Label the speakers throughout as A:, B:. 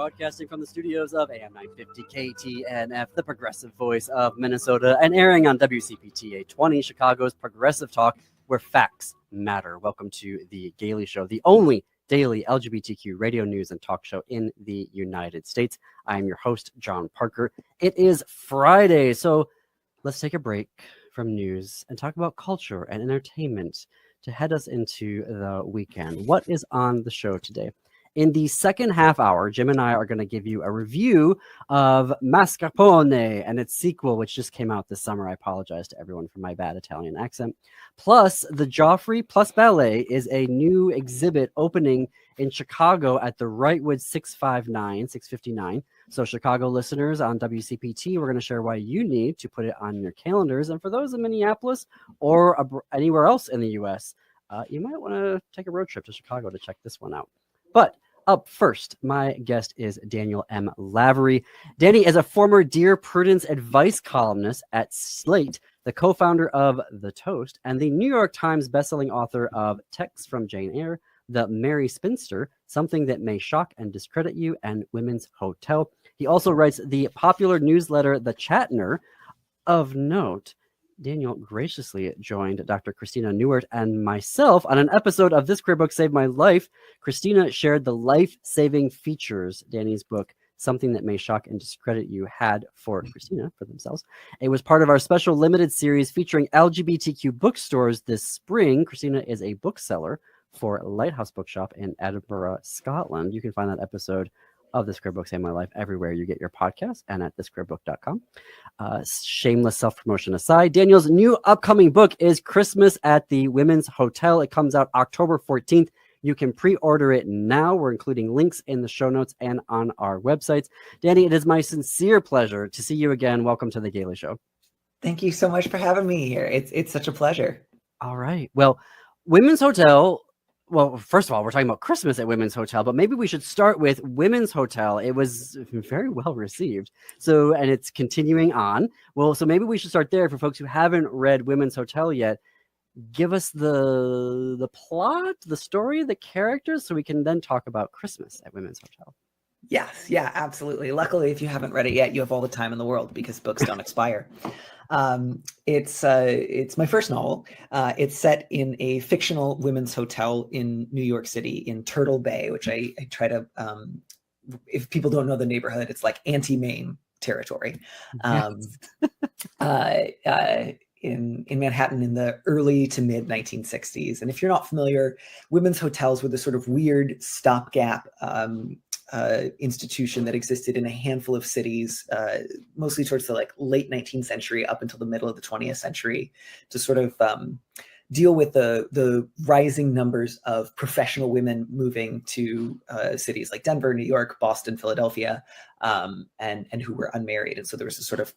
A: broadcasting from the studios of AM 950 KTNF, the progressive voice of Minnesota, and airing on WCPT 820, Chicago's progressive talk, where facts matter. Welcome to The Gailey Show, the only daily LGBTQ radio news and talk show in the United States. I am your host, John Parker. It is Friday, so let's take a break from news and talk about culture and entertainment to head us into the weekend. What is on the show today? In the second half hour, Jim and I are going to give you a review of Mascarpone and its sequel, which just came out this summer. I apologize to everyone for my bad Italian accent. Plus, the Joffrey Ballet is a new exhibit opening in Chicago at the Wrightwood 659. So Chicago listeners on WCPT, we're going to share why you need to put it on your calendars. And for those in Minneapolis or anywhere else in the U.S., you might want to take a road trip to Chicago to check this one out. But up first, my guest is Daniel M. Lavery. Danny is a former Dear Prudence advice columnist at Slate, the co-founder of The Toast, and the New York Times bestselling author of Texts from Jane Eyre, The Merry Spinster, Something That May Shock and Discredit You, and Women's Hotel. He also writes the popular newsletter The Chatner. Of note, Daniel graciously joined Dr. Christina Newert and myself on an episode of This Queer Book Saved My Life. Christina shared the life-saving features Danny's book, Something That May Shock and Discredit You, had for Christina, for themselves. It was part of our special limited series featuring LGBTQ bookstores this spring. Christina is a bookseller for Lighthouse Bookshop in Edinburgh, Scotland. You can find that episode of This Queer Book Saved My Life everywhere you get your podcast and at thisqueerbook.com. Shameless self-promotion aside, Daniel's new upcoming book is Christmas at the Women's Hotel. It comes out October 14th. You can pre-order it now. We're including links in the show notes and on our websites. Danny, it is my sincere pleasure to see you again. Welcome to The Gailey Show.
B: Thank you so much for having me here. It's such a pleasure.
A: All right. Well, Women's Hotel. Well, first of all, we're talking about Christmas at Women's Hotel, but maybe we should start with Women's Hotel. It was very well received. So, and it's continuing on. Well, so maybe we should start there for folks who haven't read Women's Hotel yet. Give us the plot, the story, the characters, so we can then talk about Christmas at Women's Hotel.
B: Yes, yeah, absolutely. Luckily, if you haven't read it yet, you have all the time in the world because books don't expire. It's my first novel. It's set in a fictional women's hotel in New York City in Turtle Bay, which I try to, if people don't know the neighborhood, it's like anti-Maine territory. In Manhattan in the early to mid 1960s. And if you're not familiar, women's hotels were the sort of weird stopgap institution that existed in a handful of cities, mostly towards the late 19th century up until the middle of the 20th century, to sort of deal with the rising numbers of professional women moving to cities like Denver, New York, Boston, Philadelphia, and who were unmarried. And so there was a sort of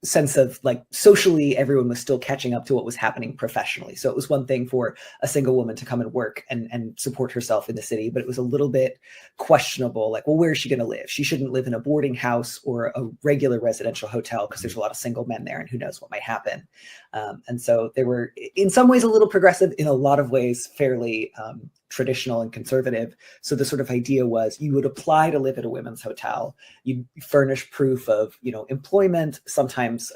B: sense of socially everyone was still catching up to what was happening professionally. So it was one thing for a single woman to come and work and support herself in the city, but it was a little bit questionable. Well, where is she going to live? She shouldn't live in a boarding house or a regular residential hotel because there's a lot of single men there and who knows what might happen. And so they were in some ways a little progressive, in a lot of ways fairly traditional and conservative. So the sort of idea was you would apply to live at a women's hotel. You furnish proof of, employment, sometimes,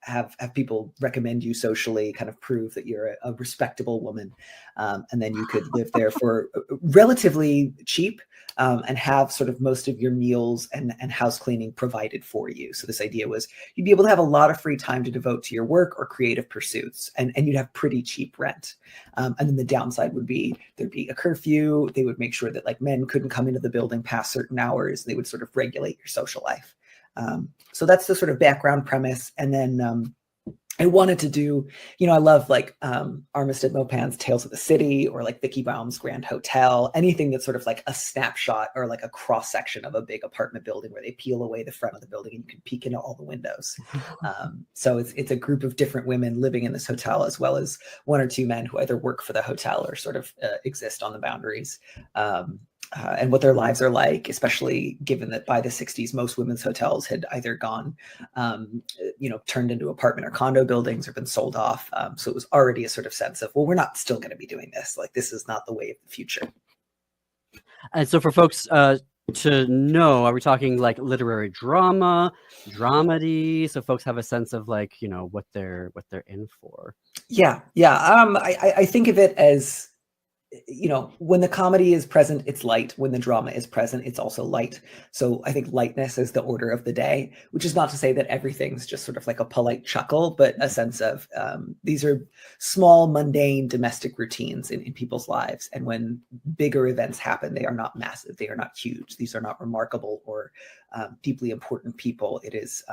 B: have people recommend you socially, kind of prove that you're a respectable woman. And then you could live there for relatively cheap and have sort of most of your meals and house cleaning provided for you. So this idea was you'd be able to have a lot of free time to devote to your work or creative pursuits, and you'd have pretty cheap rent. And then the downside would be there'd be a curfew. They would make sure that men couldn't come into the building past certain hours. They would sort of regulate your social life. So that's the sort of background premise. And then I wanted to do, I love Armistead Maupin's Tales of the City or Vicky Baum's Grand Hotel, anything that's sort of a snapshot or a cross section of a big apartment building where they peel away the front of the building and you can peek into all the windows. So it's a group of different women living in this hotel, as well as one or two men who either work for the hotel or sort of exist on the boundaries. And what their lives are like, especially given that by the 60s, most women's hotels had either gone, turned into apartment or condo buildings or been sold off. So it was already a sort of sense of, well, we're not still going to be doing this. This is not the way of the future.
A: And so for folks to know, are we talking like literary drama, dramedy, so folks have a sense of like, you know, what they're in for?
B: Yeah. I think of it as, you know, when the comedy is present, it's light. When the drama is present, it's also light. So I think lightness is the order of the day, which is not to say that everything's just sort of like a polite chuckle, but a sense of these are small, mundane, domestic routines in people's lives. And when bigger events happen, they are not massive. They are not huge. These are not remarkable or deeply important people. It is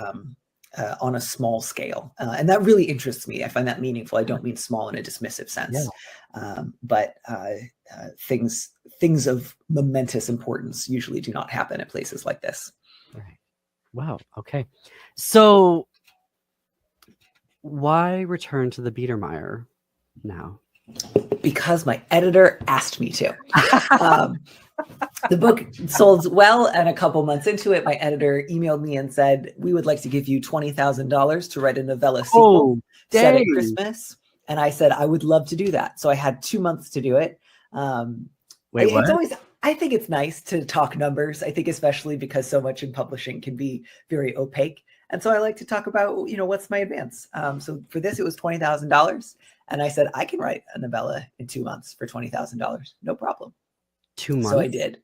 B: on a small scale. And that really interests me. I find that meaningful. I don't mean small in a dismissive sense, but things of momentous importance usually do not happen at places like this.
A: Right. Wow. Okay. So why return to the Biedermeier now?
B: Because my editor asked me to. The book sold well, and a couple months into it, my editor emailed me and said, "We would like to give you $20,000 to write a novella sequel set at Christmas." And I said, "I would love to do that." So I had 2 months to do it.
A: Wait, what?
B: It's always, I think it's nice to talk numbers. I think especially because so much in publishing can be very opaque. And so I like to talk about, you know, what's my advance. So for this, it was $20,000. And I said, I can write a novella in 2 months for $20,000. No problem.
A: 2 months?
B: So I did.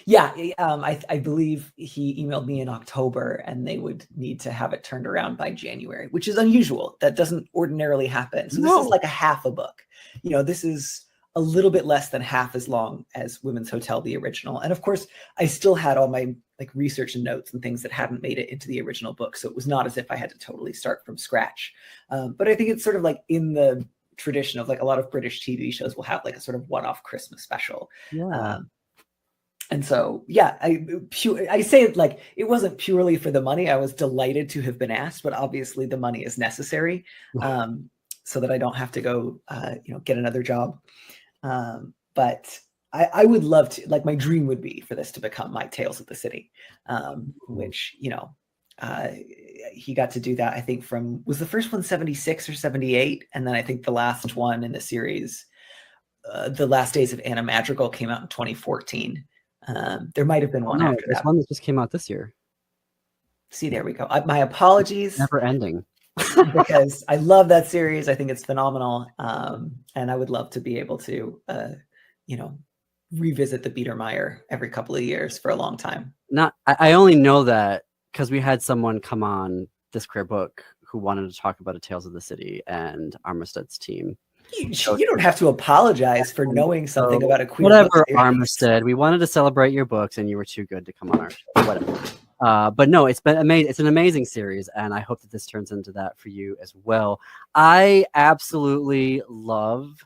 B: Yeah, I believe he emailed me in October, and they would need to have it turned around by January, which is unusual. That doesn't ordinarily happen. So this is like a half a book. You know, this is a little bit less than half as long as Women's Hotel, the original. And of course, I still had all my like research and notes and things that hadn't made it into the original book. So it was not as if I had to totally start from scratch. But I think it's sort of like in the tradition of like a lot of British TV shows will have like a sort of one-off Christmas special.
A: Yeah.
B: And so, yeah, I say it like it wasn't purely for the money. I was delighted to have been asked, but obviously the money is necessary so that I don't have to go, you know, get another job. But I would love to, like, my dream would be for this to become my Tales of the City, which, you know, he got to do that, I think, was the first one 76 or 78? And then I think the last one in the series, The Last Days of Anna Madrigal, came out in 2014. There might have been one after
A: there's
B: that.
A: one that just came out this year.
B: See, there we go. My apologies.
A: Never ending.
B: Because I love that series. I think it's phenomenal. And I would love to be able to, you know, revisit the Biedermeier every couple of years for a long time.
A: I only know that because we had someone come on This Queer Book who wanted to talk about a Tales of the City and Armistead's team.
B: You don't have to apologize for knowing something about a queer
A: whatever
B: book series.
A: Armistead, we wanted to celebrate your books and you were too good to come on our show. Whatever. But no, it's been amazing. It's an amazing series, and I hope that this turns into that for you as well. I absolutely love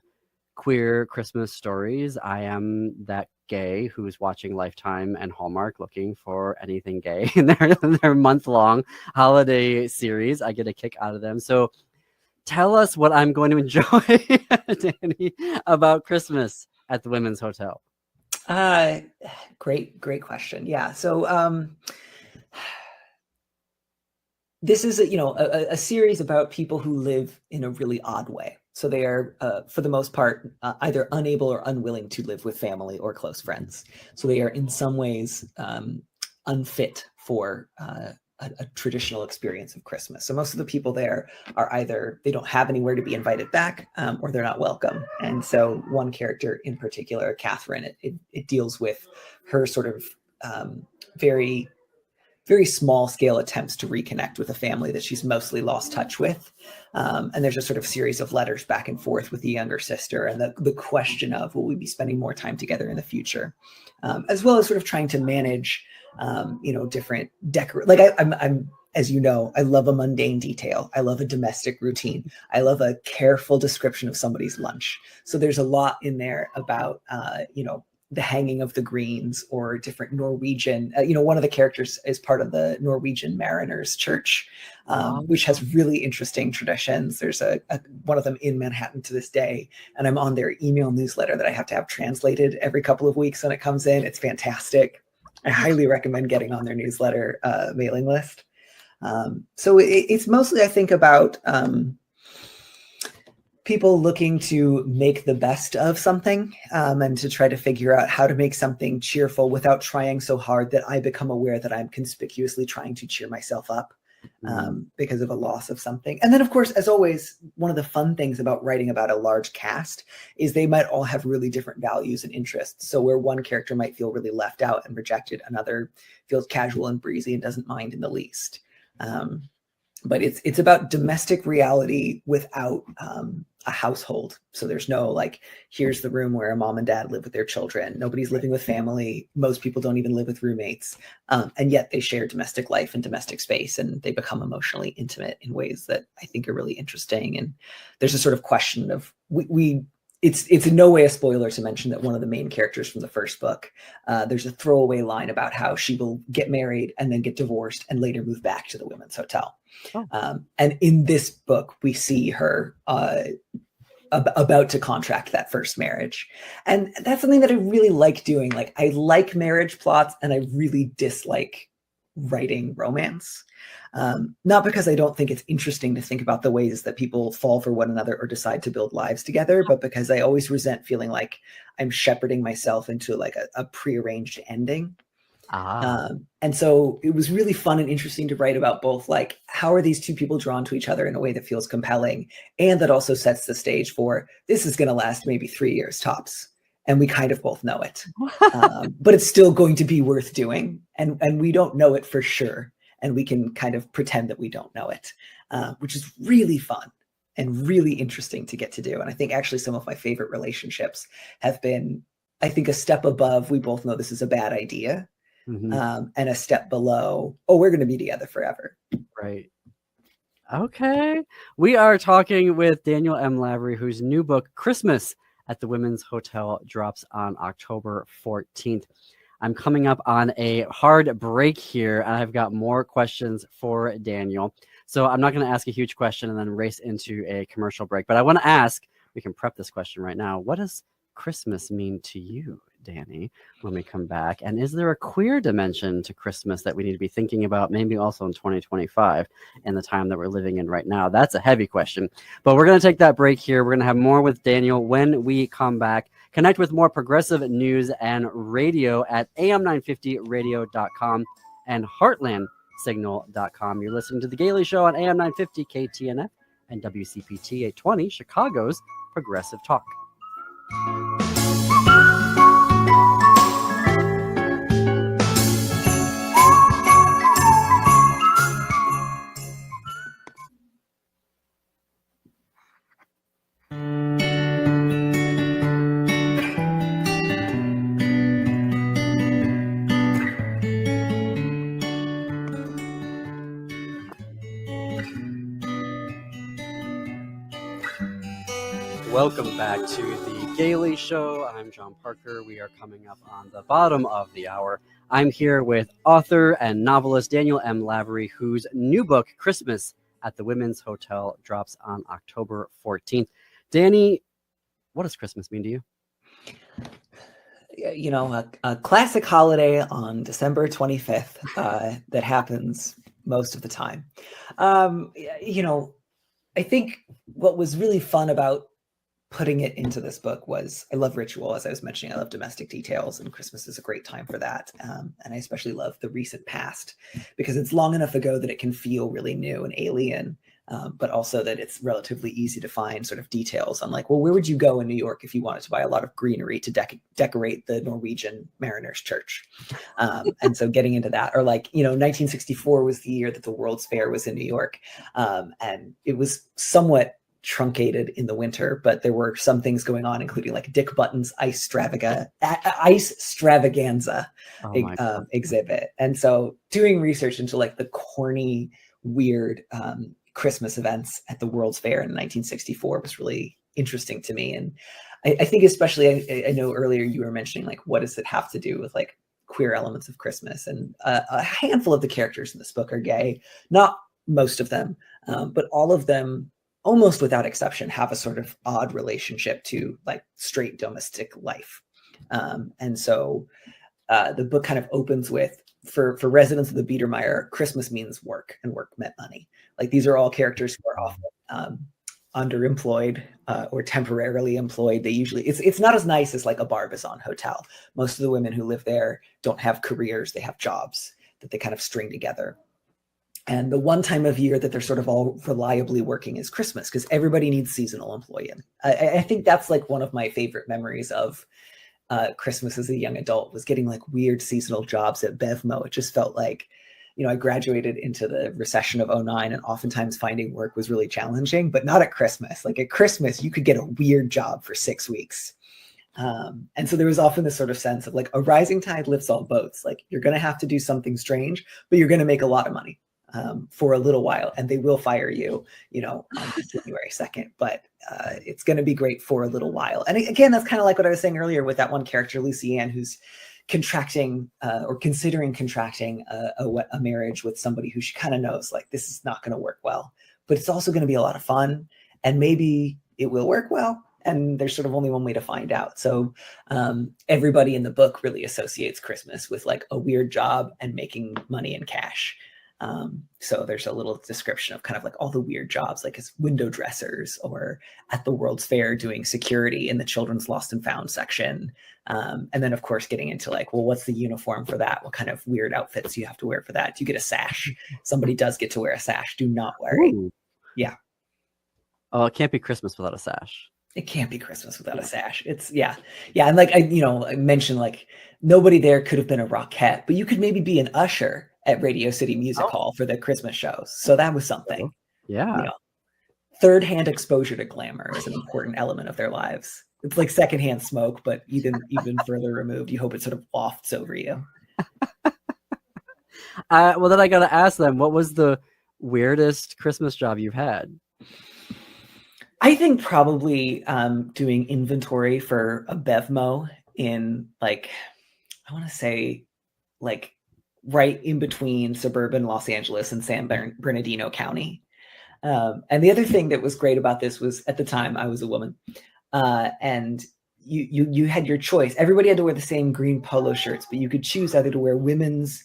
A: queer Christmas stories. I am that gay who is watching Lifetime and Hallmark looking for anything gay in their month-long holiday series. I get a kick out of them. So tell us what I'm going to enjoy, Danny, about Christmas at the Women's Hotel.
B: Great question. Yeah. So this is a series about people who live in a really odd way. So they are, for the most part, either unable or unwilling to live with family or close friends. So they are in some ways unfit for a traditional experience of Christmas. So most of the people there are either they don't have anywhere to be invited back, or they're not welcome. And so one character in particular, Catherine, it deals with her sort of very, very small scale attempts to reconnect with a family that she's mostly lost touch with. And there's a sort of series of letters back and forth with the younger sister and the question of, will we be spending more time together in the future? As well as sort of trying to manage different I'm, as you know, I love a mundane detail. I love a domestic routine. I love a careful description of somebody's lunch. So there's a lot in there about, the hanging of the greens or different Norwegian, one of the characters is part of the Norwegian Mariners Church, which has really interesting traditions. There's one of them in Manhattan to this day, and I'm on their email newsletter that I have to have translated every couple of weeks when it comes in. It's fantastic. I highly recommend getting on their newsletter mailing list. So it's mostly, I think, about people looking to make the best of something, and to try to figure out how to make something cheerful without trying so hard that I become aware that I'm conspicuously trying to cheer myself up because of a loss of something. And then, of course, as always, one of the fun things about writing about a large cast is they might all have really different values and interests. So where one character might feel really left out and rejected, another feels casual and breezy and doesn't mind in the least. But it's about domestic reality without a household. So there's no like, here's the room where a mom and dad live with their children. Nobody's living with family. Most people don't even live with roommates. And yet they share domestic life and domestic space, and they become emotionally intimate in ways that I think are really interesting. And there's a sort of question of it's in no way a spoiler to mention that one of the main characters from the first book, there's a throwaway line about how she will get married and then get divorced and later move back to the women's hotel. Oh. And in this book, we see her about to contract that first marriage. And that's something that I really like doing. Like, I like marriage plots, and I really dislike writing romance. Not because I don't think it's interesting to think about the ways that people fall for one another or decide to build lives together, but because I always resent feeling like I'm shepherding myself into like a prearranged ending. And so it was really fun and interesting to write about both, like, how are these two people drawn to each other in a way that feels compelling, and that also sets the stage for this is going to last maybe 3 years tops. And we kind of both know it, but it's still going to be worth doing. And we don't know it for sure. And we can kind of pretend that we don't know it, which is really fun and really interesting to get to do. And I think actually some of my favorite relationships have been, I think, a step above, we both know this is a bad idea. And a step below, oh, we're going to be together forever.
A: Right. Okay. We are talking with Daniel M. Lavery, whose new book, Christmas at the Women's Hotel, drops on October 14th. I'm coming up on a hard break here, and I've got more questions for Daniel. So I'm not going to ask a huge question and then race into a commercial break, but I want to ask, we can prep this question right now. What does Christmas mean to you, Danny, when we come back? And is there a queer dimension to Christmas that we need to be thinking about, maybe also in 2025 and the time that we're living in right now? That's a heavy question, but we're going to take that break here. We're going to have more with Daniel when we come back. Connect with more progressive news and radio at am950radio.com and heartlandsignal.com. You're listening to The Gailey Show on AM 950 KTNF and WCPT 820, Chicago's Progressive Talk. Welcome back to The Gailey Show. I'm John Parker. We are coming up on the bottom of the hour. I'm here with author and novelist Daniel M. Lavery, whose new book, Christmas at the Women's Hotel, drops on October 14th. Danny, what does Christmas mean to you?
B: You know, a classic holiday on December 25th that happens most of the time. You know, I think what was really fun about putting it into this book was, I love ritual, as I was mentioning. I love domestic details, and Christmas is a great time for that. And I especially love the recent past because it's long enough ago that it can feel really new and alien, but also that it's relatively easy to find sort of details on, like, well, where would you go in New York if you wanted to buy a lot of greenery to decorate the Norwegian Mariners Church? And so getting into that, or like, you know, 1964 was the year that the World's Fair was in New York. And it was somewhat truncated in the winter, but there were some things going on, including like Dick Button's ice extravaganza exhibit. And so doing research into like the corny, weird Christmas events at the World's Fair in 1964 was really interesting to me. And I think especially, I know earlier you were mentioning, like, what does it have to do with like queer elements of Christmas? And a handful of the characters in this book are gay, not most of them, but all of them, almost without exception, have a sort of odd relationship to like straight domestic life. And so the book kind of opens with, for residents of the Biedermeier, Christmas means work, and work meant money. Like, these are all characters who are often underemployed or temporarily employed. They usually, it's not as nice as like a Barbizon hotel. Most of the women who live there don't have careers, they have jobs that they kind of string together. And the one time of year that they're sort of all reliably working is Christmas, because everybody needs seasonal employee. I think that's like one of my favorite memories of Christmas as a young adult, was getting like weird seasonal jobs at Bevmo. It just felt like, I graduated into the recession of 2009, and oftentimes finding work was really challenging, but not at Christmas. Like at Christmas, you could get a weird job for 6 weeks. And so there was often this sort of sense of like, a rising tide lifts all boats. Like, you're going to have to do something strange, but you're going to make a lot of money for a little while, and they will fire you, on January 2nd, but it's going to be great for a little while. And again, that's kind of like what I was saying earlier with that one character, Lucy Ann, who's contracting or considering contracting a marriage with somebody who she kind of knows like this is not going to work well, but it's also going to be a lot of fun, and maybe it will work well. And there's sort of only one way to find out. So everybody in the book really associates Christmas with like a weird job and making money in cash. So there's a little description of kind of like all the weird jobs, like as window dressers or at the World's Fair doing security in the children's lost and found section. And then of course getting into like, well, what's the uniform for that? What kind of weird outfits do you have to wear for that? Do you get a sash? Somebody does get to wear a sash. Do not worry.
A: Ooh.
B: Yeah.
A: Oh, it can't be Christmas without a sash.
B: It can't be Christmas without a sash. It's yeah. And like, I mentioned like nobody there could have been a Rockette, but you could maybe be an usher at Radio City Music Hall for the Christmas shows. So that was something.
A: Yeah.
B: Third-hand exposure to glamour is an important element of their lives. It's like secondhand smoke, but even further removed. You hope it sort of wafts over you.
A: Well, then I got to ask them, what was the weirdest Christmas job you've had?
B: I think probably doing inventory for a Bevmo in like, I want to say like right in between suburban Los Angeles and San Bernardino County. And the other thing that was great about this was at the time I was a woman, and you had your choice. Everybody had to wear the same green polo shirts, but you could choose either to wear women's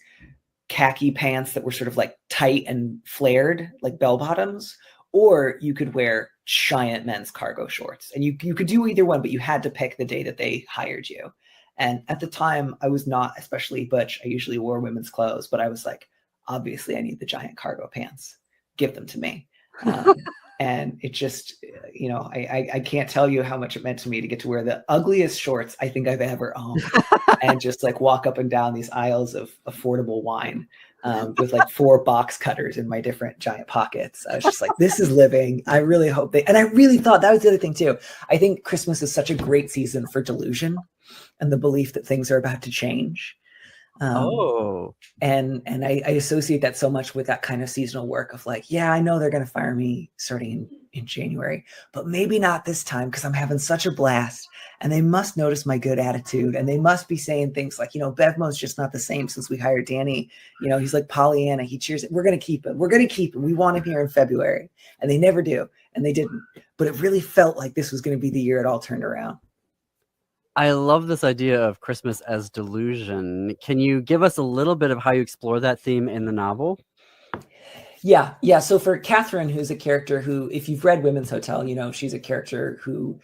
B: khaki pants that were sort of like tight and flared, like bell bottoms, or you could wear giant men's cargo shorts. And you could do either one, but you had to pick the day that they hired you. And at the time, I was not especially butch. I usually wore women's clothes, but I was like, obviously, I need the giant cargo pants. Give them to me. And it just, I can't tell you how much it meant to me to get to wear the ugliest shorts I think I've ever owned and just like walk up and down these aisles of affordable wine with like 4 box cutters in my different giant pockets. I was just like, this is living. I really hope and I really thought that was the other thing too. I think Christmas is such a great season for delusion and the belief that things are about to change. And I associate that so much with that kind of seasonal work of like, yeah, I know they're going to fire me starting in January, but maybe not this time because I'm having such a blast and they must notice my good attitude and they must be saying things like, Bevmo's just not the same since we hired Danny. He's like Pollyanna. He cheers it. We're going to keep him. We're going to keep him. We want him here in February. And they never do. And they didn't. But it really felt like this was going to be the year it all turned around.
A: I love this idea of Christmas as delusion. Can you give us a little bit of how you explore that theme in the novel?
B: Yeah. So for Catherine, who's a character who, if you've read Women's Hotel, she's a character who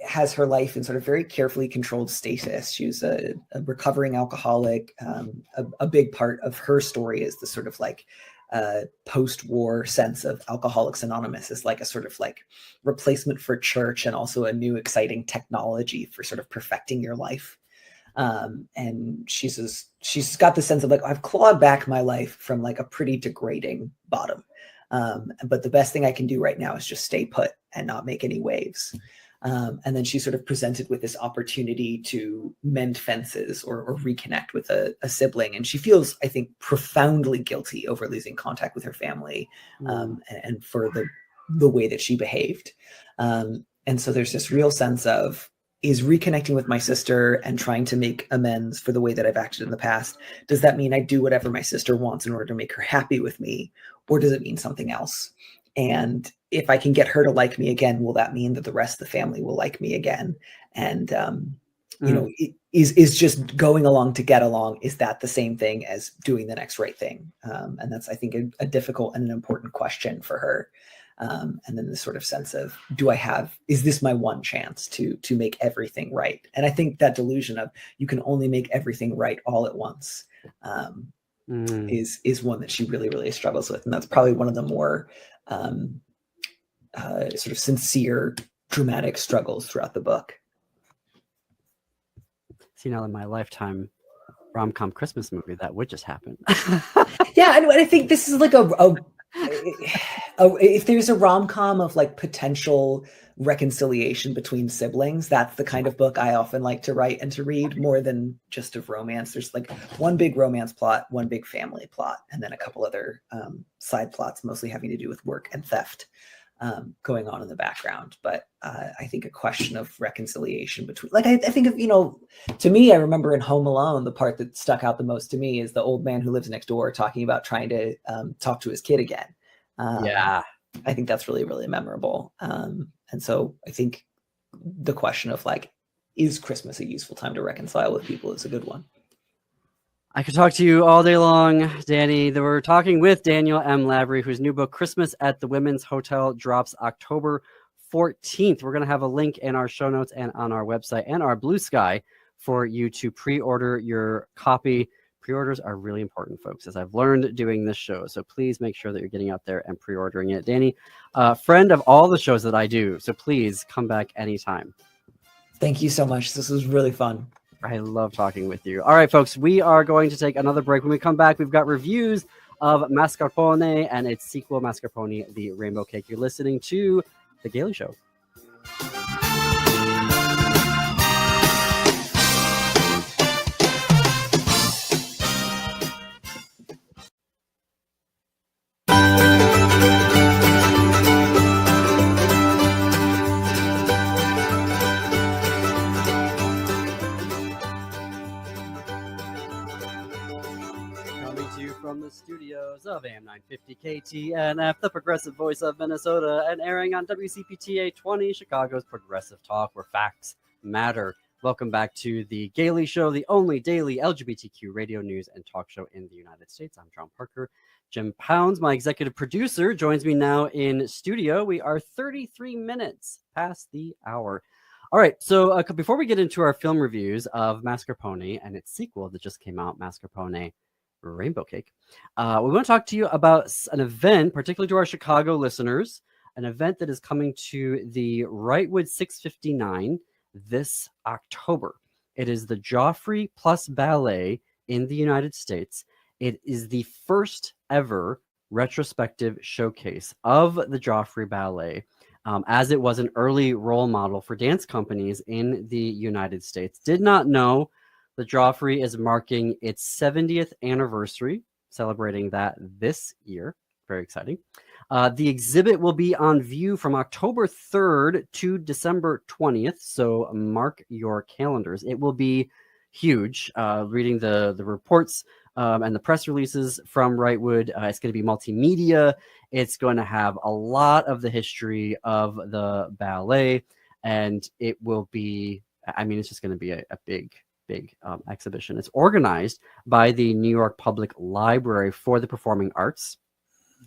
B: has her life in sort of very carefully controlled stasis. She's a recovering alcoholic. A big part of her story is the sort of like post-war sense of Alcoholics Anonymous as like a sort of like replacement for church and also a new exciting technology for sort of perfecting your life. And she's got the sense of like, I've clawed back my life from like a pretty degrading bottom. But the best thing I can do right now is just stay put and not make any waves. And then she's sort of presented with this opportunity to mend fences or reconnect with a sibling. And she feels, I think, profoundly guilty over losing contact with her family and for the way that she behaved. And so there's this real sense of, is reconnecting with my sister and trying to make amends for the way that I've acted in the past, does that mean I do whatever my sister wants in order to make her happy with me? Or does it mean something else? And if I can get her to like me again, will that mean that the rest of the family will like me again? And, is just going along to get along, is that the same thing as doing the next right thing? And that's, I think, a difficult and an important question for her. And then this sort of sense of, is this my one chance to make everything right? And I think that delusion of you can only make everything right all at once is one that she really, really struggles with. And that's probably one of the more sort of sincere, dramatic struggles throughout the book.
A: See, now in my lifetime rom-com Christmas movie, that would just happen.
B: Yeah, and I think this is like if there's a rom-com of like potential reconciliation between siblings, that's the kind of book I often like to write and to read, more than just of romance. There's like one big romance plot, one big family plot, and then a couple other side plots, mostly having to do with work and theft, going on in the background. But I think a question of reconciliation between, like, I think of, to me, I remember in Home Alone, the part that stuck out the most to me is the old man who lives next door talking about trying to talk to his kid again.
A: Yeah.
B: I think that's really, really memorable. And so I think the question of like, is Christmas a useful time to reconcile with people is a good one.
A: I could talk to you all day long, Danny. We're talking with Daniel M. Lavery, whose new book, Christmas at the Women's Hotel, drops October 14th. We're going to have a link in our show notes and on our website and our Blue Sky for you to pre-order your copy. Pre-orders are really important, folks, as I've learned doing this show. So please make sure that you're getting out there and pre-ordering it. Danny, friend of all the shows that I do, so please come back anytime.
B: Thank you so much. This was really fun.
A: I love talking with you. All right, folks, we are going to take another break. When we come back, we've got reviews of Mascarpone and its sequel, Mascarpone, the Rainbow Cake. You're listening to The Gaily Show. From the studios of AM 950 KTNF, the progressive voice of Minnesota, and airing on WCPTA 20, Chicago's progressive talk where facts matter. Welcome back to The Gaily Show, the only daily LGBTQ radio news and talk show in the United States. I'm John Parker. Jim Pounds, my executive producer, joins me now in studio. We are 33 minutes past the hour. All right, so before we get into our film reviews of Mascarpone and its sequel that just came out, Mascarpone, Rainbow Cake, we want to talk to you about an event, particularly to our Chicago listeners, an event that is coming to the Wrightwood 659 this October. It is the Joffrey plus Ballet in the United States. It is the first ever retrospective showcase of the Joffrey Ballet, as it was an early role model for dance companies in the United States. Did not know the Joffrey is marking its 70th anniversary, celebrating that this year. Very exciting. The exhibit will be on view from October 3rd to December 20th, so mark your calendars. It will be huge. Reading the reports and the press releases from Wrightwood, it's going to be multimedia. It's going to have a lot of the history of the ballet, and it will be, it's just going to be a big exhibition. It's organized by the New York Public Library for the Performing Arts.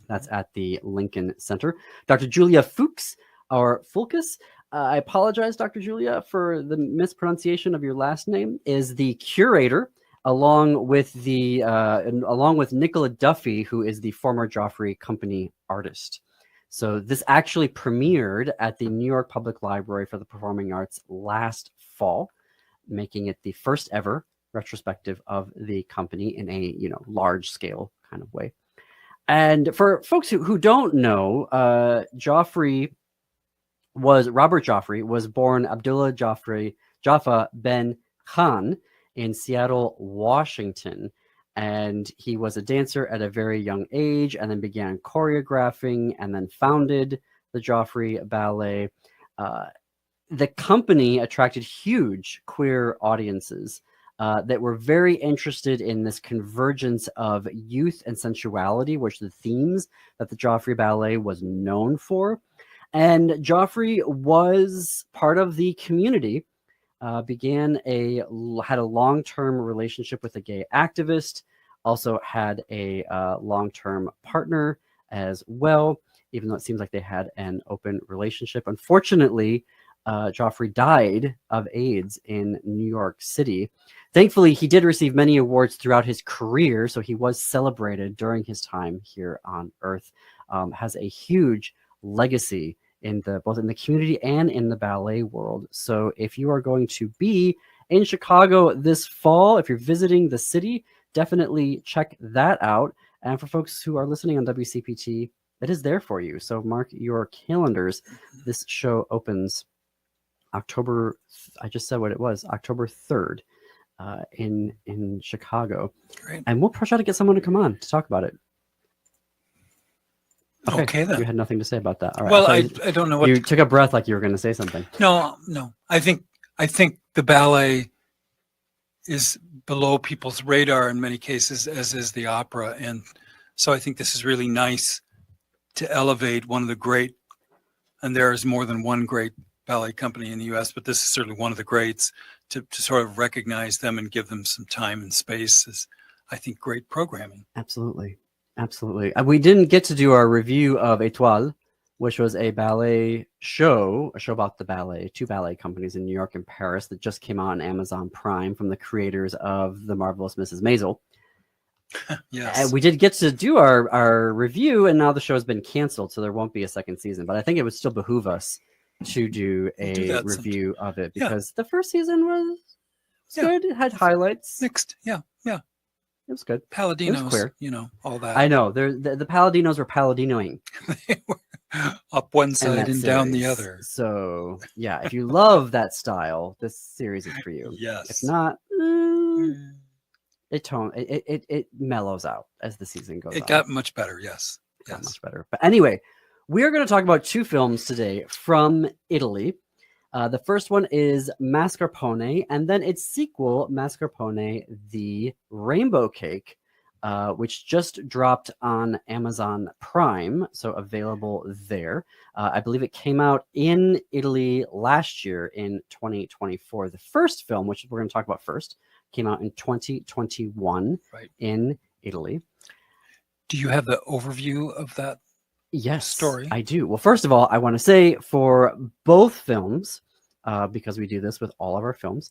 A: That's at the Lincoln Center. Dr. Julia Fuchs, or Fulkus, I apologize, Dr. Julia, for the mispronunciation of your last name, is the curator, along with Nicola Duffy, who is the former Joffrey Company artist. So this actually premiered at the New York Public Library for the Performing Arts last fall, making it the first ever retrospective of the company in a large scale kind of way. And for folks who don't know, Robert Joffrey was born Abdullah Jaffa Ben Khan in Seattle, Washington. And he was a dancer at a very young age, and then began choreographing, and then founded the Joffrey Ballet. The company attracted huge queer audiences that were very interested in this convergence of youth and sensuality, which are the themes that the Joffrey Ballet was known for. And Joffrey was part of the community, had a long-term relationship with a gay activist, also had a long-term partner as well. even though it seems like they had an open relationship. Unfortunately, Joffrey died of AIDS in New York City. Thankfully, he did receive many awards throughout his career, so he was celebrated during his time here on Earth. Has a huge legacy in both in the community and in the ballet world. So if you are going to be in Chicago this fall, if you're visiting the city, definitely check that out. And for folks who are listening on WCPT, it is there for you. So mark your calendars. This show opens October, I just said what it was, October 3rd in Chicago.
C: Great.
A: And we'll try to get someone to come on to talk about it.
C: Okay, then.
A: You had nothing to say about that. All right.
C: Well, I don't know what
A: you took a breath like you were going to say something.
C: No. I think the ballet is below people's radar in many cases, as is the opera, and so I think this is really nice to elevate one of the great. And there is more than one great ballet company in the U.S., but this is certainly one of the greats. To sort of recognize them and give them some time and space is, I think, great programming.
A: Absolutely. We didn't get to do our review of Étoile, which was a ballet show, a show about the ballet, two ballet companies in New York and Paris that just came out on Amazon Prime from the creators of The Marvelous Mrs. Maisel.
C: Yes.
A: And we did get to do our review, and now the show has been canceled, so there won't be a second season. But I think it would still behoove us to do a review of it, because the first season was good. It had highlights.
C: Mixed. Yeah.
A: It was good.
C: Paladinos,
A: It was queer.
C: All that.
A: I know. The Paladinos were Paladinoing.
C: They were up one side and down the other.
A: So, yeah, if you love that style, this series is for you.
C: Yes.
A: If not, it mellows out as the season goes on.
C: It got much better, yes.
A: It got much better. But anyway, we are going to talk about two films today from Italy. The first one is Mascarpone, and then its sequel, Mascarpone, the Rainbow Cake, which just dropped on Amazon Prime, so available there. I believe it came out in Italy last year in 2024. The first film, which we're going to talk about first, came out in 2021 in Italy.
C: Do you have the overview of that?
A: Yes,
C: story?
A: I do. Well, first of all, I want to say for both films, because we do this with all of our films,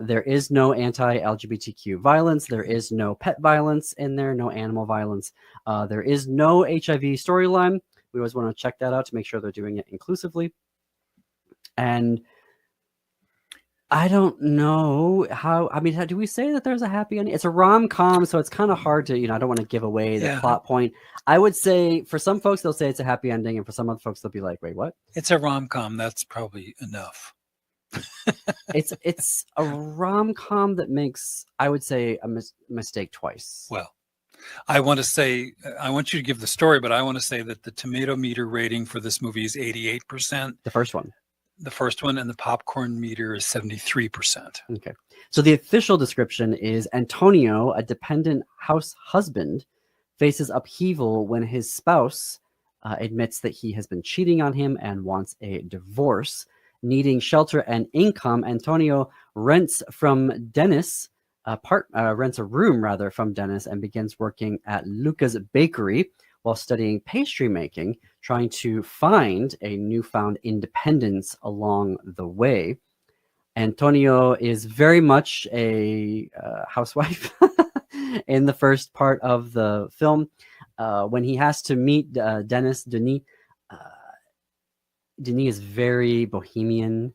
A: there is no anti-LGBTQ violence. There is no pet violence in there, no animal violence. There is no HIV storyline. We always want to check that out to make sure they're doing it inclusively. And I don't know how, do we say that there's a happy ending? It's a rom-com, so it's kind of hard to, I don't want to give away the plot point. I would say for some folks, they'll say it's a happy ending, and for some other folks, they'll be like, wait, what?
C: It's a rom-com. That's probably enough.
A: It's a rom-com that makes, I would say, a mistake twice.
C: Well, I want you to give the story, but I want to say that the tomato meter rating for this movie is 88%.
A: The first one.
C: And the popcorn meter is 73%.
A: Okay. So the official description is Antonio, a dependent house husband, faces upheaval when his spouse admits that he has been cheating on him and wants a divorce. Needing shelter and income, Antonio rents a room from Dennis and begins working at Luca's bakery while studying pastry making, trying to find a newfound independence along the way. Antonio is very much a housewife in the first part of the film. When he has to meet Denis, Denis is very bohemian,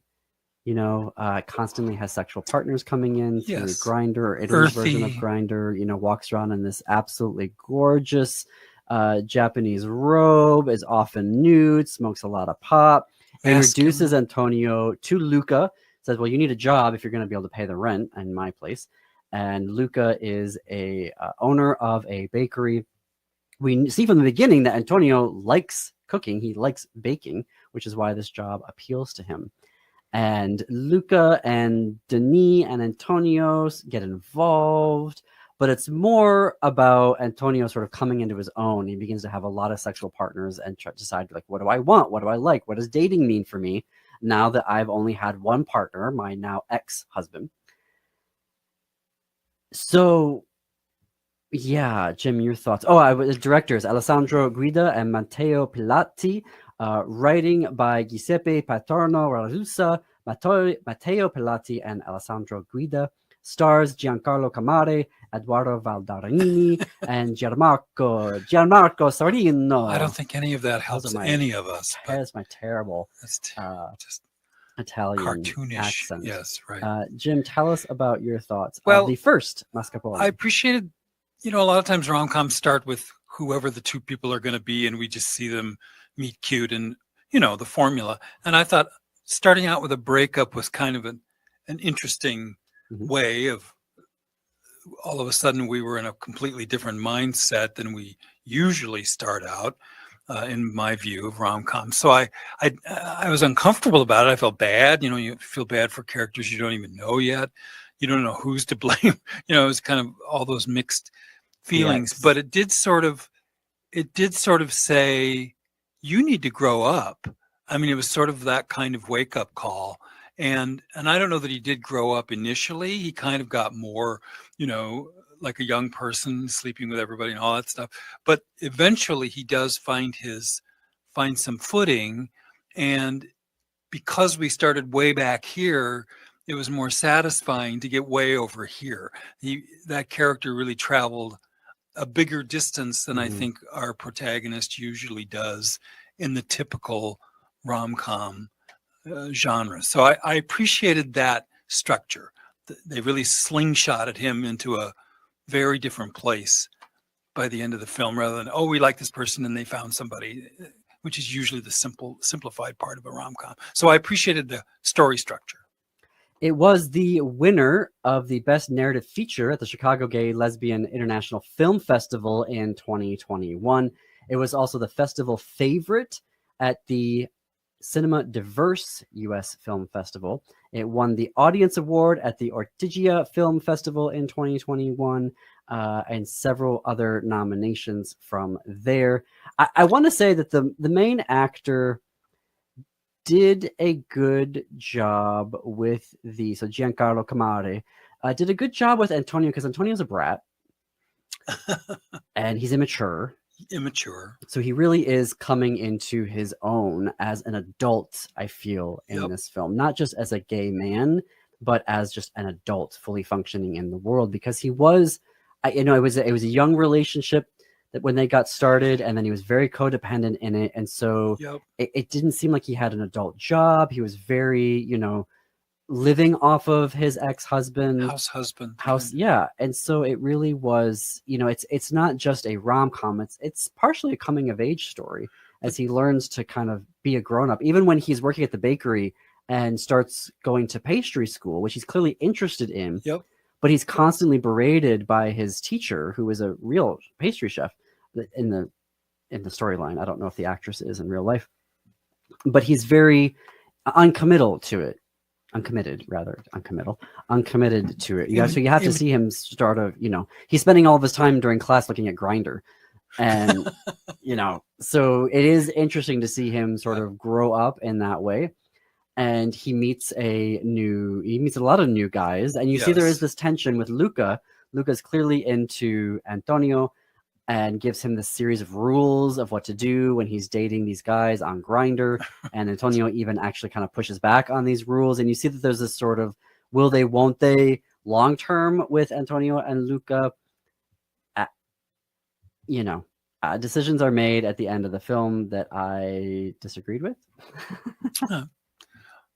A: constantly has sexual partners coming in through Grindr or Italy's version of Grindr, walks around in this absolutely gorgeous Japanese robe, is often nude, smokes a lot of pot, introduces Antonio to Luca, says, well, you need a job if you're going to be able to pay the rent in my place. And Luca is a owner of a bakery. We see from the beginning that Antonio likes cooking. He likes baking, which is why this job appeals to him. And Luca and Denis and Antonio get involved, but it's more about Antonio sort of coming into his own. He begins to have a lot of sexual partners and decide, like, what do I want? What do I like? What does dating mean for me now that I've only had one partner, my now ex-husband? So Yeah, Jim, your thoughts. The directors Alessandro Guida and Matteo Pilati, writing by Giuseppe Paterno Ralusa, Matteo Pilati, and Alessandro Guida. Stars Giancarlo Camare, Eduardo Valdarini, and Gianmarco Sarino.
C: I don't think any of that helps any of us.
A: That's my terrible
C: That's just
A: Italian
C: cartoonish
A: accent.
C: Yes, right.
A: Jim, tell us about your thoughts
C: Well,
A: of the first Mascarpone.
C: I appreciated, a lot of times rom-coms start with whoever the two people are going to be, and we just see them meet cute and, the formula. And I thought starting out with a breakup was kind of an interesting way of, all of a sudden we were in a completely different mindset than we usually start out, in my view of rom-com. So I was uncomfortable about it. I felt bad. You feel bad for characters you don't even know yet. You don't know who's to blame. It's kind of all those mixed feelings.
A: Yes.
C: But it did sort of say, you need to grow up. I mean, it was sort of that kind of wake-up call. And I don't know that he did grow up initially. He kind of got more, like a young person sleeping with everybody and all that stuff. But eventually he does find some footing. And because we started way back here, it was more satisfying to get way over here. That character really traveled a bigger distance than I think our protagonist usually does in the typical rom-com genre. So I appreciated that structure. They really slingshotted him into a very different place by the end of the film, rather than, we like this person and they found somebody, which is usually the simplified part of a rom-com. So I appreciated the story structure.
A: It was the winner of the Best Narrative Feature at the Chicago Gay Lesbian International Film Festival in 2021. It was also the festival favorite at the Cinema Diverse U.S. Film Festival. It won the Audience Award at the Ortigia Film Festival in 2021, and several other nominations from there. I want to say that the main actor did a good job with so Giancarlo Camare did a good job with Antonio, because Antonio's a brat and he's immature. So he really is coming into his own as an adult, I feel, in this film, not just as a gay man, but as just an adult fully functioning in the world, because he was, it was a young relationship that when they got started, and then he was very codependent in it. And so it didn't seem like he had an adult job. He was very, living off of his ex-husband, yeah. And so it really was, it's not just a rom-com, it's partially a coming of age story as he learns to kind of be a grown-up, even when he's working at the bakery and starts going to pastry school, which he's clearly interested in. But he's constantly berated by his teacher, who is a real pastry chef in the storyline. I don't know if the actress is in real life, but he's very uncommitted to it. Uncommitted to it. So you have to see him start he's spending all of his time during class looking at Grindr. And, so it is interesting to see him sort of grow up in that way. And he meets a lot of new guys. And you see there is this tension with Luca. Luca's clearly into Antonio and gives him this series of rules of what to do when he's dating these guys on Grindr. And Antonio even actually kind of pushes back on these rules. And you see that there's this sort of will they, won't they long term with Antonio and Luca. Decisions are made at the end of the film that I disagreed with.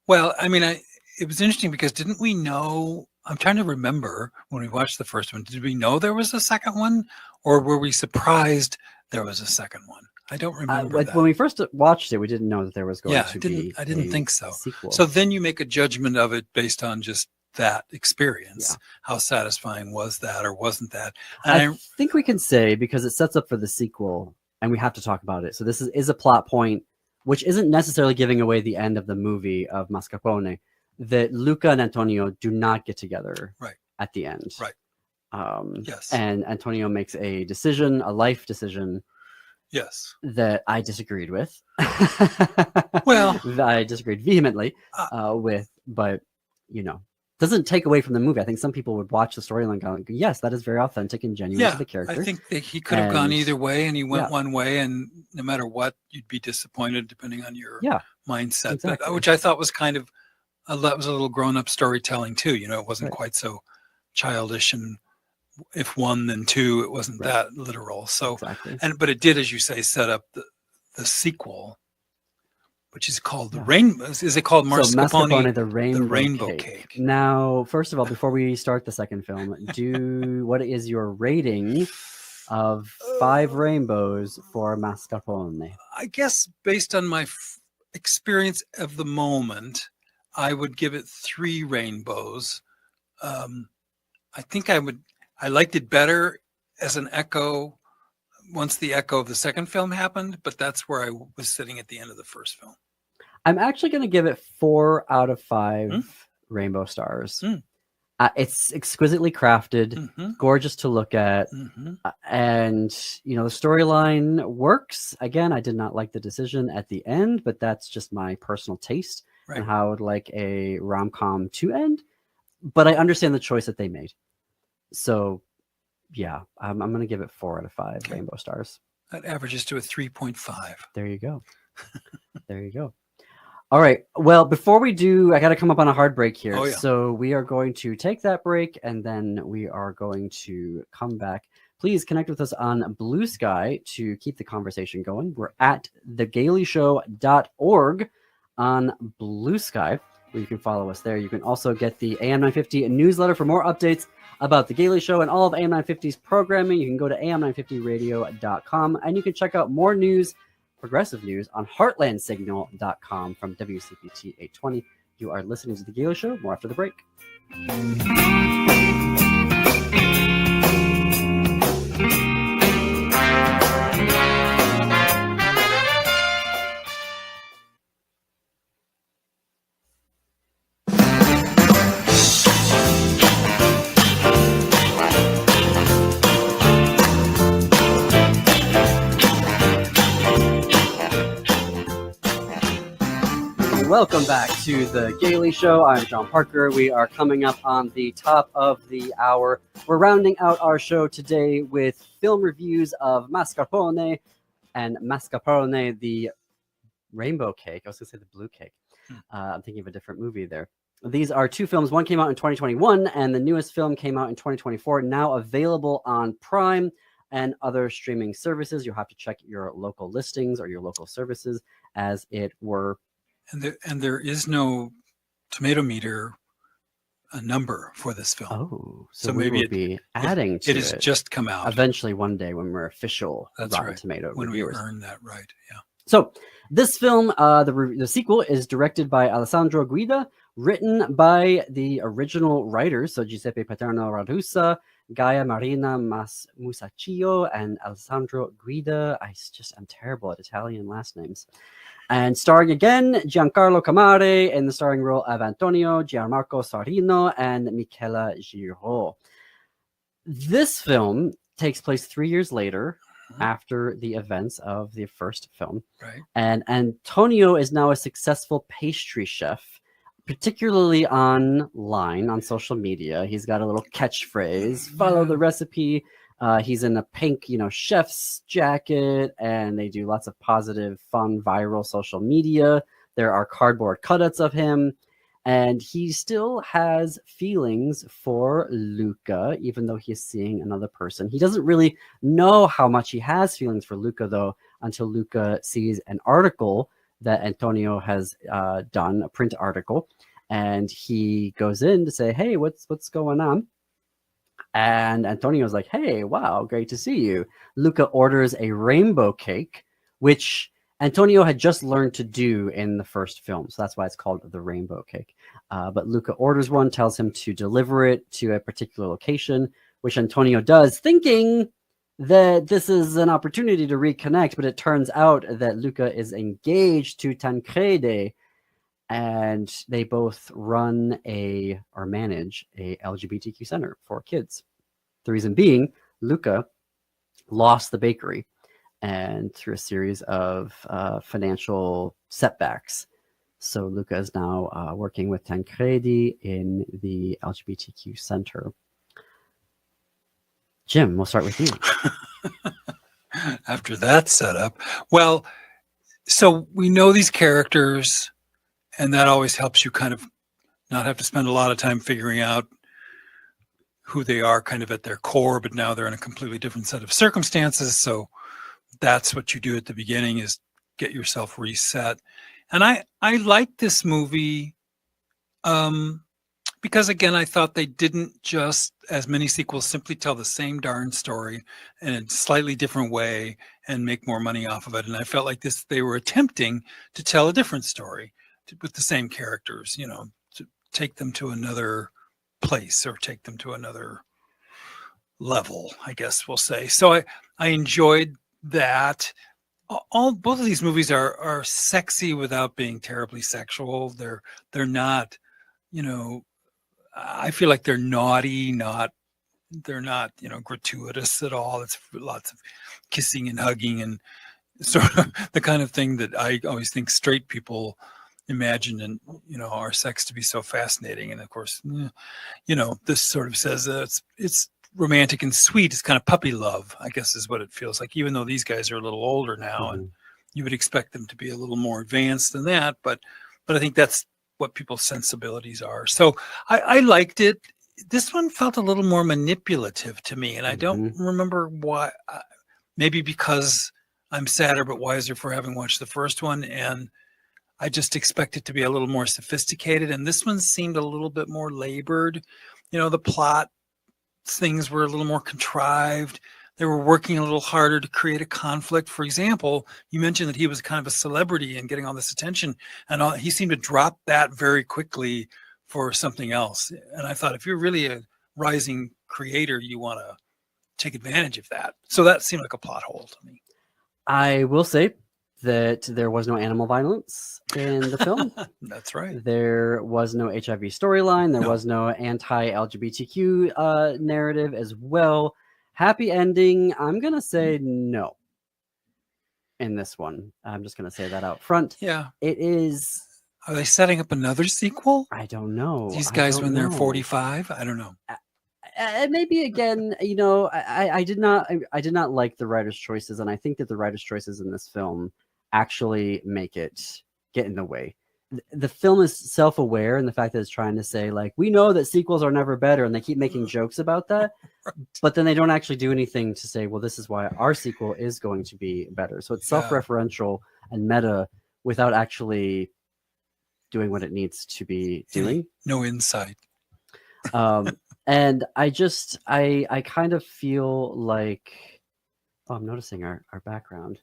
C: Well, I mean, it was interesting because didn't we know, I'm trying to remember when we watched the first one, did we know there was a second one, or were we surprised there was a second one? I don't remember that.
A: When we first watched it, we didn't know that there was going to be
C: I didn't think so.
A: Sequel.
C: So then you make a judgment of it based on just that experience. How satisfying was that, or wasn't that? And
A: I think we can say, because it sets up for the sequel, and we have to talk about it. So this is a plot point, which isn't necessarily giving away the end of the movie of Mascarpone, that Luca and Antonio do not get together at the end. And Antonio makes a life decision. That I disagreed with.
C: Well,
A: I disagreed vehemently with, but doesn't take away from the movie. I think some people would watch the storyline going, yes, that is very authentic and genuine to the character.
C: I think that he could have gone
A: And-
C: either way, and he went
A: yeah.
C: one way, and no matter what, you'd be disappointed depending on your
A: Yeah,
C: mindset.
A: exactly.
C: But, which I thought was kind of that was a little grown-up storytelling too. It wasn't
A: Right.
C: quite so childish, and if one then two, it wasn't
A: Right.
C: that literal. So,
A: exactly.
C: but it did, as you say, set up the sequel, which is called the
A: Yeah.
C: Rainbow. Is it called
A: So
C: Mascarpone?
A: the rainbow, cake. Now, first of all, before we start the second film, what is your rating of 5 rainbows for Mascarpone?
C: I guess based on my experience of the moment, I would give it 3 rainbows. I think I liked it better as an echo once the echo of the second film happened, but that's where I was sitting at the end of the first film.
A: I'm actually going to give it 4 out of 5 rainbow stars. It's exquisitely crafted, gorgeous to look at, and the storyline works. Again, I did not like the decision at the end, but that's just my personal taste and how I would like a rom-com to end. But I understand the choice that they made. So, yeah, I'm going to give it 4 out of 5 rainbow stars.
C: That averages to a 3.5.
A: There you go. There you go. All right. Well, before we do, I got to come up on a hard break here.
C: Oh, yeah.
A: So we are going to take that break, and then we are going to come back. Please connect with us on Blue Sky to keep the conversation going. We're at thegailyshow.org on Blue Sky, where you can follow us there. You can also get the AM950 newsletter for more updates about The Gailey Show and all of AM950's programming. You can go to am950radio.com, and you can check out more news, progressive news, on heartlandsignal.com from WCPT 820. You are listening to The Gailey Show. More after the break. Welcome back to The Gailey Show. I'm John Parker. We are coming up on the top of the hour. We're rounding out our show today with film reviews of Mascarpone and Mascarpone, the rainbow cake. I was going to say the blue cake. I'm thinking of a different movie there. These are 2 films. One came out in 2021, and the newest film came out in 2024, now available on Prime and other streaming services. You'll have to check your local listings or your local services, as it were.
C: And there is no tomato meter number for this film.
A: Oh, so
C: maybe
A: we will be adding to
C: it. It has just come out.
A: Eventually, one day when we're official
C: That's
A: Rotten
C: right.
A: Tomato
C: When
A: reviewers.
C: we earn that right, yeah.
A: So this film, the sequel, is directed by Alessandro Guida, written by the original writers, so Giuseppe Paterno Radusa, Gaia Marina Musacchio, and Alessandro Guida. I'm terrible at Italian last names. And starring again, Giancarlo Camare in the starring role of Antonio, Gianmarco Sarino, and Michela Giraud. This film takes place 3 years later, after the events of the first film.
C: Right.
A: And Antonio is now a successful pastry chef, particularly online on social media. He's got a little catchphrase, follow the recipe. He's in a pink, chef's jacket, and they do lots of positive, fun, viral social media. There are cardboard cutouts of him, and he still has feelings for Luca, even though he's seeing another person. He doesn't really know how much he has feelings for Luca, though, until Luca sees an article that Antonio has done, a print article, and he goes in to say, hey, what's going on? And Antonio's like, hey, wow, great to see you. Luca orders a rainbow cake, which Antonio had just learned to do in the first film. So that's why it's called the rainbow cake. But Luca orders one, tells him to deliver it to a particular location, which Antonio does, thinking that this is an opportunity to reconnect. But it turns out that Luca is engaged to Tancrede, and they both run or manage a LGBTQ center for kids. The reason being, Luca lost the bakery, and through a series of financial setbacks, So Luca is now working with Tancredi in the LGBTQ center. Jim, we'll start with you.
C: After that setup, well, so we know these characters, and that always helps you kind of not have to spend a lot of time figuring out who they are kind of at their core, but now they're in a completely different set of circumstances. So that's what you do at the beginning, is get yourself reset. And I like this movie because, again, I thought they didn't just, as many sequels, simply tell the same darn story in a slightly different way and make more money off of it. And I felt like they were attempting to tell a different story with the same characters, to take them to another place or take them to another level, I guess we'll say. So I enjoyed that. Both of these movies are sexy without being terribly sexual. They're not, I feel like they're naughty, they're not, gratuitous at all. It's lots of kissing and hugging and sort of the kind of thing that I always think straight people imagine and, our sex to be so fascinating. And of course, this sort of says that it's romantic and sweet. It's kind of puppy love, I guess, is what it feels like, even though these guys are a little older now, and you would expect them to be a little more advanced than that. But I think that's what people's sensibilities are. So I liked it. This one felt a little more manipulative to me, and I don't remember why. Maybe because I'm sadder but wiser for having watched the first one, and I just expect it to be a little more sophisticated. And this one seemed a little bit more labored. The plot things were a little more contrived. They were working a little harder to create a conflict. For example, you mentioned that he was kind of a celebrity and getting all this attention, and he seemed to drop that very quickly for something else. And I thought, if you're really a rising creator, you want to take advantage of that. So that seemed like a plot hole to me.
A: I will say that there was no animal violence in the film.
C: That's right.
A: There was no HIV storyline. There was no anti-LGBTQ narrative as well. Happy ending. I'm going to say no in this one. I'm just going to say that out front.
C: Yeah.
A: It is.
C: Are they setting up another sequel?
A: I don't know.
C: These guys when they're 45? I don't know.
A: Maybe again, I did not like the writer's choices, and I think that the writer's choices in this film actually make it get in the way. The film is self-aware in the fact that it's trying to say, like, we know that sequels are never better, and they keep making jokes about that, but then they don't actually do anything to say, well, this is why our sequel is going to be better. So it's self-referential and meta without actually doing what it needs to be doing.
C: No insight.
A: And I kind of feel like, I'm noticing our background.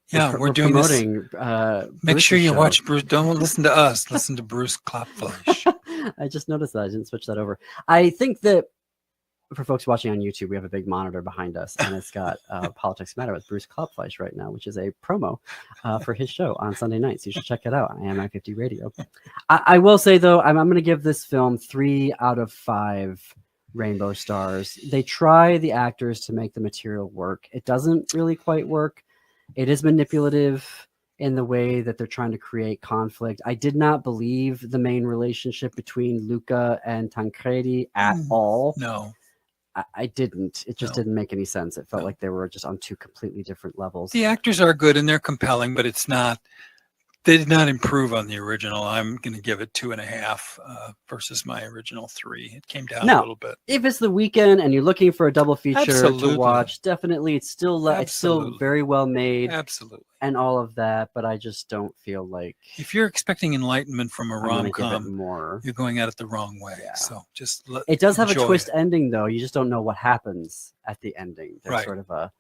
C: Yeah, we're doing
A: promoting.
C: Make sure you
A: show.
C: watch Bruce. Don't listen to us. Listen to Bruce Clapflash.
A: I just noticed that. I didn't switch that over. I think that for folks watching on YouTube, we have a big monitor behind us, and it's got Politics Matter with Bruce Clapflash right now, which is a promo for his show on Sunday nights. You should check it out on AMI50 Radio. I will say, though, I'm going to give this film 3 out of 5 rainbow stars. They try, the actors, to make the material work. It doesn't really quite work. It is manipulative in the way that they're trying to create conflict. I did not believe the main relationship between Luca and Tancredi at all.
C: No.
A: I didn't. It just didn't make any sense. It felt like they were just on 2 completely different levels.
C: The actors are good and they're compelling, but they did not improve on the original. I'm going to give it 2.5 versus my original 3. It came down a little bit.
A: If it's the weekend and you're looking for a double feature
C: Absolutely.
A: to watch, definitely it's still very well made.
C: Absolutely.
A: And all of that, but I just don't feel like,
C: if you're expecting enlightenment from a rom-com,
A: more.
C: You're going at it the wrong way.
A: Yeah.
C: So just
A: it does have a twist
C: it.
A: ending, though. You just don't know what happens at the ending. There's
C: Right.
A: sort of a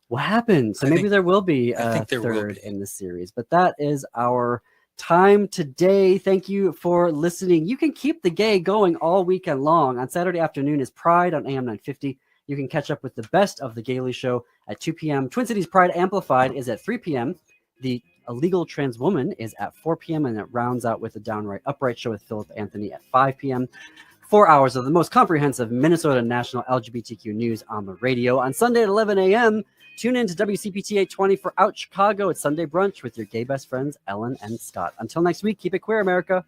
A: what happened? So maybe there will be a third in the series. But that is our time today. Thank you for listening. You can keep the gay going all weekend long. On Saturday afternoon is Pride on AM 950. You can catch up with the best of The Gaily Show at 2 p.m. Twin Cities Pride Amplified is at 3 p.m. The Illegal Trans Woman is at 4 p.m. And it rounds out with the Downright Upright Show with Philip Anthony at 5 p.m. 4 hours of the most comprehensive Minnesota national LGBTQ news on the radio. On Sunday at 11 a.m., tune in to WCPT 820 for Out Chicago. It's Sunday Brunch with your gay best friends, Ellen and Scott. Until next week, keep it queer, America.